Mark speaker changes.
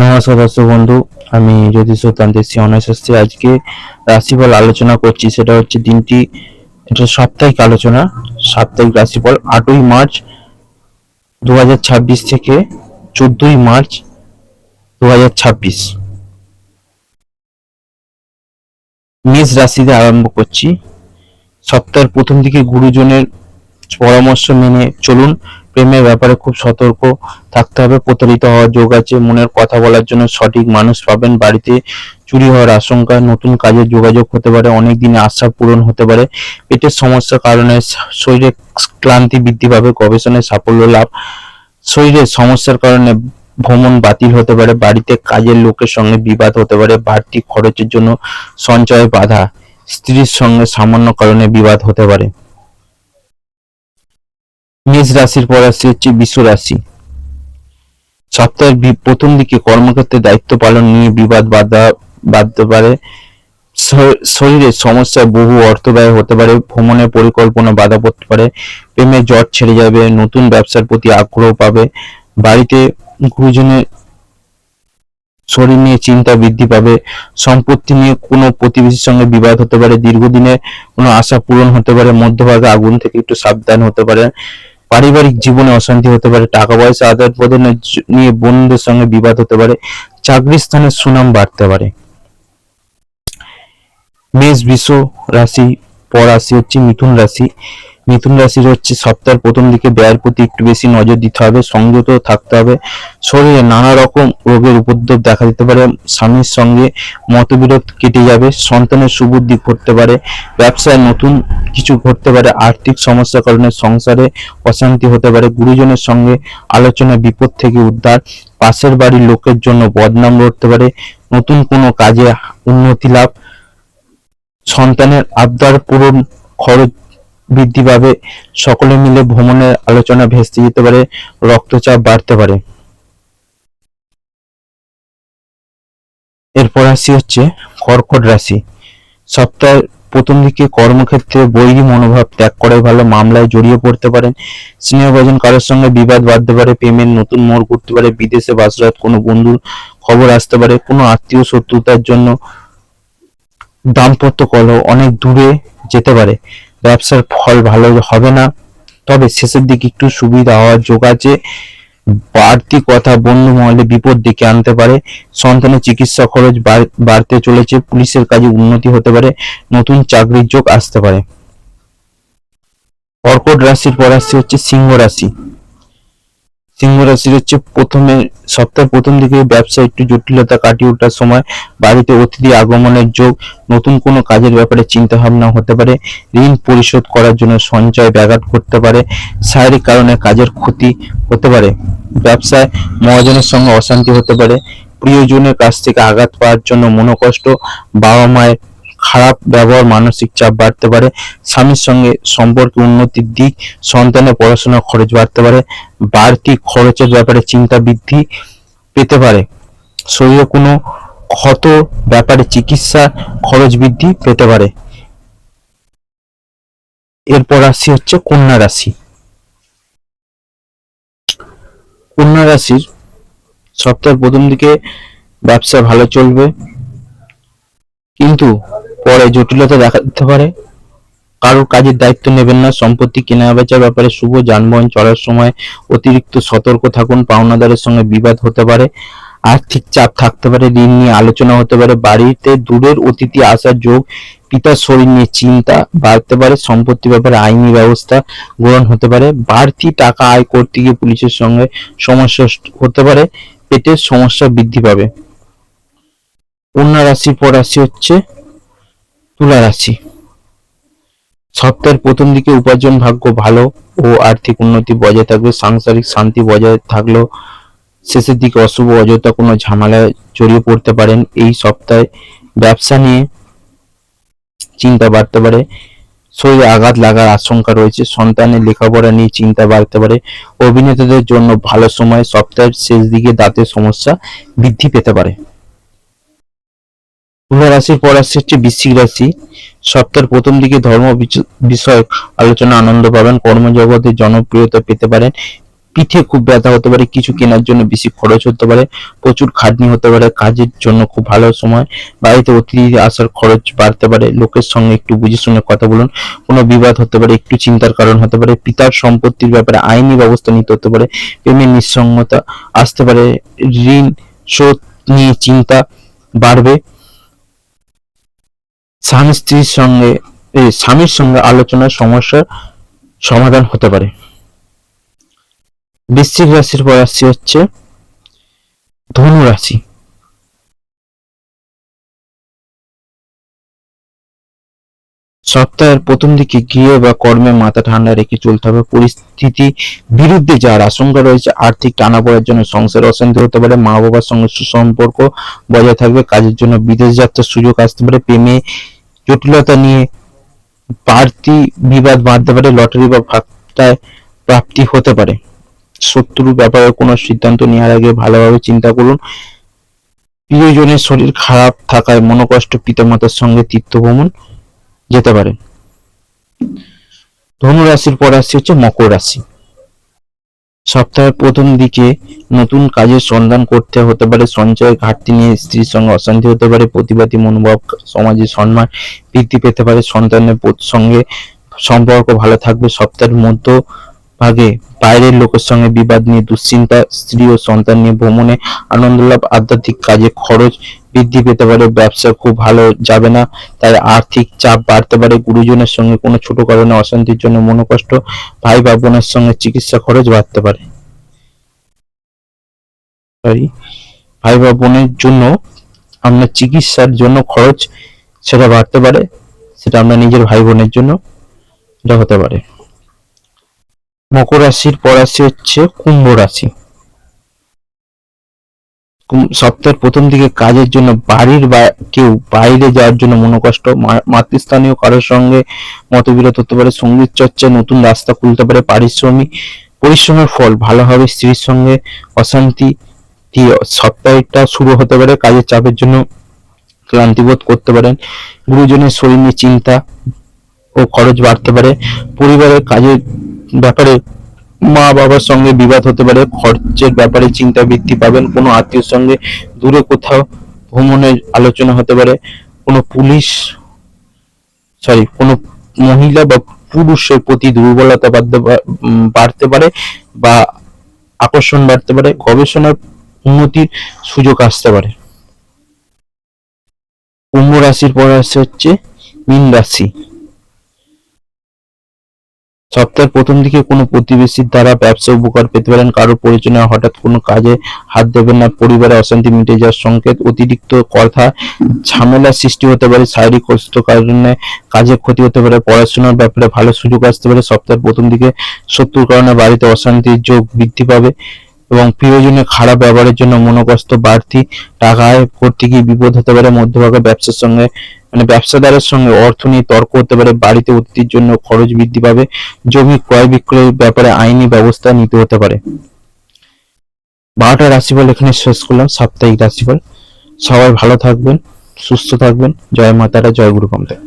Speaker 1: নমস্কার দর্শক বন্ধু, আমি জ্যোতিষ তান্ত্রিক শ্রী অনয় শাস্ত্রী। আজকে রাশিফল আলোচনা করছি। সেটা হচ্ছে দিনটি, এটা সাপ্তাহিক আলোচনা। সাপ্তাহিক রাশিফল 8ই মার্চ 2026 থেকে 14ই মার্চ 2026। মেষ রাশিতে আরম্ভ করছি। সপ্তাহের প্রথম দিকে গুরুজনের পরামর্শ মেনে চলুন। প্রেমের ব্যাপারে খুব সতর্ক থাকতে হবে। প্রতারিত হওয়ার যোগ আছে। মনের কথা বলার জন্য সঠিক মানুষ পাবেন। বাড়িতে চুরি হওয়ার আশঙ্কা। নতুন কাজের যোগাযোগ হতে পারে। অনেক দিনে আশা পূরণ হতে পারে। পেটের সমস্যার কারণে শরীরে ক্লান্তি বৃদ্ধি পাবে। গবেষণায় সাফল্য লাভ। শরীরের সমস্যার কারণে ভ্রমণ বাতিল হতে পারে। বাড়িতে কাজের লোকের সঙ্গে বিবাদ হতে পারে। বাড়তি খরচের জন্য সঞ্চয়ে বাধা। স্ত্রীর সঙ্গে সামান্য কারণে বিবাদ হতে পারে। মেষ রাশির পর আসছে হচ্ছে বৃষ রাশি। সপ্তাহের প্রথম দিকে কর্মক্ষেত্রে দায়িত্ব পালন নিয়ে বিবাদ বাধতে পারে। শরীরের সমস্যায় বহু অর্থ ব্যয় হতে পারে। ভ্রমণের পরিকল্পনা বাধা পড়তে পারে। প্রেমের জট ছেড়ে যাবে। নতুন ব্যবসার প্রতি আগ্রহ পাবে। বাড়িতে গুরুজনের শরীর নিয়ে চিন্তা বৃদ্ধি পাবে। সম্পত্তি নিয়ে কোনো প্রতিবেশীর সঙ্গে বিবাদ হতে পারে। দীর্ঘদিনের কোনো আশা পূরণ হতে পারে। মধ্যভাগে আগুন থেকে একটু সাবধান হতে পারে। পারিবারিক জীবনে অশান্তি হতে পারে। টাকা পয়সা আদান প্রদানের নিয়ে বন্ধুদের সঙ্গে বিবাদ হতে পারে। চাকরির স্থানে সুনাম বাড়তে পারে। মেষ বৃষ রাশি পর রাশি হচ্ছে মিথুন রাশি। মিথুন রাশির হচ্ছে সপ্তাহের প্রথম দিকে ব্যয়ের প্রতি একটু বেশি নজর দিতে হবে। সংযত থাকতে হবে। শরীরে নানা রকম রোগের উপদ্রব দেখা দিতে পারে। স্বামীর সঙ্গে মতবিরোধ কেটে যাবে। সন্তানের সুবুদ্ধি ঘটতে পারে। ব্যবসায় নতুন কিছু ঘটতে পারে। আর্থিক সমস্যার কারণে সংসারে অশান্তি হতে পারে। গুরুজনের সঙ্গে আলোচনা বিপদ থেকে উদ্ধার। পাশের বাড়ির লোকের জন্য বদনাম রটতে পারে। নতুন কোনো কাজে উন্নতি লাভ। সন্তানের আবদার পূরণ। খরচ বৃদ্ধি পাবে। সকলে মিলে ভ্রমণের আলোচনা ভেস্তে যেতে পারে। রক্তচাপ বাড়তে পারে। এরপর আসি হচ্ছে কর্কট রাশি। সপ্তাহের প্রথম দিকে কর্মক্ষেত্রে বৈরী মনোভাব ত্যাগ করাই ভালো। মামলায় জড়িয়ে পড়তে পারেন। স্নেহভাজন কারোর সঙ্গে বিবাদ বাঁধতে পারে। প্রেমের নতুন মোড় ঘুরতে পারে। বিদেশে বাসরত কোনো বন্ধুর খবর আসতে পারে। কোনো আত্মীয় শত্রুতার জন্য দাম্পত্য কলহ অনেক দূরে যেতে পারে। ব্যবসার ফল ভালো হবে না, তবে শেষের দিকে একটু সুবিধা হওয়ার যোগ আছে। বাড়তি কথা বন্ধু মহলে বিপদ ডেকে আনতে পারে। সন্তানের চিকিৎসা খরচ বাড়তে চলেছে। পুলিশের কাজে উন্নতি হতে পারে। নতুন চাকরির যোগ আসতে পারে। কর্কট রাশির পর আসছে হচ্ছে সিংহ রাশি। সিংহ রাশির হচ্ছে সপ্তাহের প্রথম দিকে ব্যবসা একটু জটিলতা কাটিয়ে ওঠার সময়। বাড়িতে অতিথি আগমনের যোগ। নতুন কোনো কাজের ব্যাপারে চিন্তা ভাবনা হতে পারে। ঋণ পরিশোধ করার জন্য সঞ্চয় ব্যাঘাত করতে পারে। শারীরিক কারণে কাজের ক্ষতি হতে পারে। ব্যবসায় মহাজনের সঙ্গে অশান্তি হতে পারে। প্রিয়জনের কাছ থেকে আঘাত পাওয়ার জন্য মনোকষ্ট। বাবা মায়ের খারাপ ব্যবহার, মানসিক চাপ বাড়তে পারে। স্বামীর সঙ্গে সম্পর্কে উন্নতির দিক। সন্তানের পড়াশোনার খরচ বাড়তে পারে। বাড়তি খরচের ব্যাপারে চিন্তা বৃদ্ধি পেতে পারে। শরীরে কোনো ক্ষত ব্যাপারে চিকিৎসা খরচ বৃদ্ধি পেতে পারে। এরপর রাশি হচ্ছে কন্যা রাশি। কন্যা রাশির সপ্তাহের প্রথম দিকে ব্যবসা ভালো চলবে, কিন্তু পরে জটিলতা দেখা দিতে পারে। কারোর কাজের দায়িত্ব নেবেন না। সম্পত্তি কেনা বেচার ব্যাপারে শুভ। যানবাহন চলার সময় অতিরিক্ত সতর্ক থাকুন। পাওনাদারের সঙ্গে বিবাদ হতে পারে। আর্থিক চাপ থাকতে পারে। ঋণ নিয়ে আলোচনা হতে পারে। বাড়িতে দূরের অতিথি আসার যোগ। পিতার শরীর নিয়ে চিন্তা বাড়তে পারে। সম্পত্তি ব্যাপারে আইনি ব্যবস্থা গ্রহণ হতে পারে। বাড়তি টাকা আয় করতে গিয়ে পুলিশের সঙ্গে সমস্যা হতে পারে। পেটের সমস্যা বৃদ্ধি পাবে। কন্যা রাশির পর রাশি হচ্ছে তুলা রাশি। সপ্তাহের প্রথম দিকে উপার্জন ভাগ্য ভালো ও আর্থিক উন্নতি বজায় থাকবে। সাংসারিক শান্তি বজায় থাকলেও শেষের দিকে অশুভ অযথা কোনো ঝামেলায় জড়িয়ে পড়তে পারেন। এই সপ্তাহে ব্যবসা নিয়ে চিন্তা বাড়তে পারে। শরীরে আঘাত লাগার আশঙ্কা রয়েছে। সন্তানের লেখাপড়া নিয়ে চিন্তা বাড়তে পারে। অভিনেতাদের জন্য ভালো সময়। সপ্তাহের শেষ দিকে দাঁতের সমস্যা বৃদ্ধি পেতে পারে। তুলা রাশির পর আসছে হচ্ছে বৃশ্চিক রাশি। সপ্তাহের প্রথম দিকে ধর্ম বিষয়ক আলোচনা আনন্দ পাবেন। কর্মজগতে জনপ্রিয়তা পেতে পারেন। পিঠে খুব ব্যথা হতে পারে, কিছু কেনার জন্য বেশি খরচ হতে পারে, প্রচুর খাটনি হতে পারে, কাজের জন্য খুব ভালো সময়, বাড়িতে অতিথি আসার খরচ বাড়তে পারে, লোকের সঙ্গে একটু বুঝে শুনে কথা বলুন, কোনো বিবাদ হতে পারে, একটু চিন্তার কারণ হতে পারে, পিতার সম্পত্তির ব্যাপারে আইনি ব্যবস্থা নিতে হতে পারে, প্রেমের নিঃসঙ্গতা আসতে পারে, ঋণ শোধ নিয়ে চিন্তা বাড়বে, স্বামীর সঙ্গে আলোচনায় সমস্যার সমাধান হতে পারে। বৃশ্চিক রাশির পর রাশি হচ্ছে ধনু রাশি। সপ্তাহের প্রথম দিকে গৃহ বা কর্মে মাথা ঠান্ডা রেখে চলতে হবে, পরিস্থিতি বিরুদ্ধে যার আশঙ্কা রয়েছে, আর্থিক টানাপোড়েনের জন্য সংসারে অশান্তি হতে পারে, মা বাবার সঙ্গে সুসম্পর্ক বজায় থাকবে, কাজের জন্য বিদেশ যাত্রার সুযোগ আসতে পারে, প্রেমে জটিলতা নিয়ে বাড়তি বিবাদ বাঁধতে পারে, লটারি বা ভাগ্যটায় প্রাপ্তি হতে পারে। শত্রুর ব্যাপারে কোনো সিদ্ধান্ত নেওয়ার আগে ভালোভাবে চিন্তা করুন। প্রিয়জনের শরীর খারাপ থাকায় মনোকষ্ট, পিতামাতার সঙ্গে তীর্থ ভ্রমণ যেতে পারে। ধনু রাশির পর রাশি হচ্ছে মকর রাশি। সপ্তাহের প্রথম দিকে নতুন কাজের সন্ধান করতে হতে পারে, সঞ্চয়ের ঘাটতি নিয়ে স্ত্রীর সঙ্গে অশান্তি হতে পারে, প্রতিবাদী মনোভাব সমাজে সম্মান বৃদ্ধি পেতে পারে, সন্তানের সঙ্গে সম্পর্ক ভালো থাকবে। সপ্তাহের মধ্য ভাগে বাইরের লোকের সঙ্গে বিবাদ নিয়ে দুশ্চিন্তা, স্ত্রী ও সন্তান নিয়ে ভ্রমণে আনন্দ লাভ, আধ্যাত্মিক কাজে খরচ বৃদ্ধি পেতে পারে, ব্যবসা খুব ভালো যাবে না, তাই আর্থিক চাপ বাড়তে পারে, গুরুজনের সঙ্গে কোনো ছোট কারণে অশান্তির জন্য মনোকষ্ট, ভাই বা বোনের সঙ্গে চিকিৎসা খরচ বাড়তে পারে। ভাই বা বোনের জন্য আপনার চিকিৎসার জন্য খরচ সেটা বাড়তে পারে, সেটা আপনার নিজের ভাই বোনের জন্য এটা হতে পারে। মকর রাশির পর রাশি হচ্ছে কুম্ভ রাশি। সপ্তাহের প্রথম দিকে কাজের জন্য বাড়ির বা কেউ বাইরে যাওয়ার জন্য মনোকষ্ট, মাতৃস্থানীয় কারোর সঙ্গে মতবিরোধ হতে পারে, সঙ্গীত চর্চায় নতুন রাস্তা খুলতে পারে, পরিশ্রমের ফল ভালো হবে, স্ত্রীর সঙ্গে অশান্তি দিয়ে সপ্তাহটা শুরু হতে পারে, কাজের চাপের জন্য ক্লান্তিবোধ করতে পারেন, গুরুজনের শরীর নিয়ে চিন্তা ও খরচ বাড়তে পারে, পরিবারের কাজের ব্যাপারে মা বাবার সঙ্গে বিবাদ হতে পারে, খরচের ব্যাপারে চিন্তা বৃদ্ধি পাবেন, কোনো আত্মীয়র সঙ্গে দূরে কোথাও ভ্রমণের আলোচনা হতে পারে, কোনো কোনো মহিলা বা পুরুষের প্রতি দুর্বলতা বাড়তে পারে বা আকর্ষণ বাড়তে পারে, গবেষণার উন্নতির সুযোগ আসতে পারে। কুম্ভ রাশির পর রাশি হচ্ছে মীন রাশি। সপ্তাহের প্রথম দিকে কোনো প্রতিবেশীর দ্বারা ব্যবসা উপকার পেতে পারেন, কারো পরিচয় হঠাৎ কোনো কাজে হাত দেবেন না, পরিবারে অশান্তি মিটে যাওয়ার সংকেত, অতিরিক্ত কথা ঝামেলার সৃষ্টি হতে পারে, শারীরিক কষ্ট কারণে কাজে ক্ষতি হতে পারে, পড়াশোনার ব্যাপারে ভালো সুযোগ আসতে পারে, সপ্তাহের প্রথম দিকে শত্রুর কারণে বাড়িতে অশান্তির যোগ বৃদ্ধি পাবে এবং প্রিয়জনের খারাপ ব্যবহারের জন্য মনোকষ্ট, বাড়তি টাকা আয় করতে গিয়ে বিপদ হতে পারে, মধ্যভাগে ব্যবসাদারের সঙ্গে অর্থ নিয়ে তর্ক হতে পারে, বাড়িতে অতিথির জন্য খরচ বৃদ্ধি পাবে, জমি ক্রয় বিক্রয়ের ব্যাপারে আইনি ব্যবস্থা নিতে হতে পারে। 12টা রাশিফল এখানে শেষ করলাম, সাপ্তাহিক রাশিফল। সবাই ভালো থাকবেন, সুস্থ থাকবেন। জয় মাতারা, জয় গুরু বামদেব।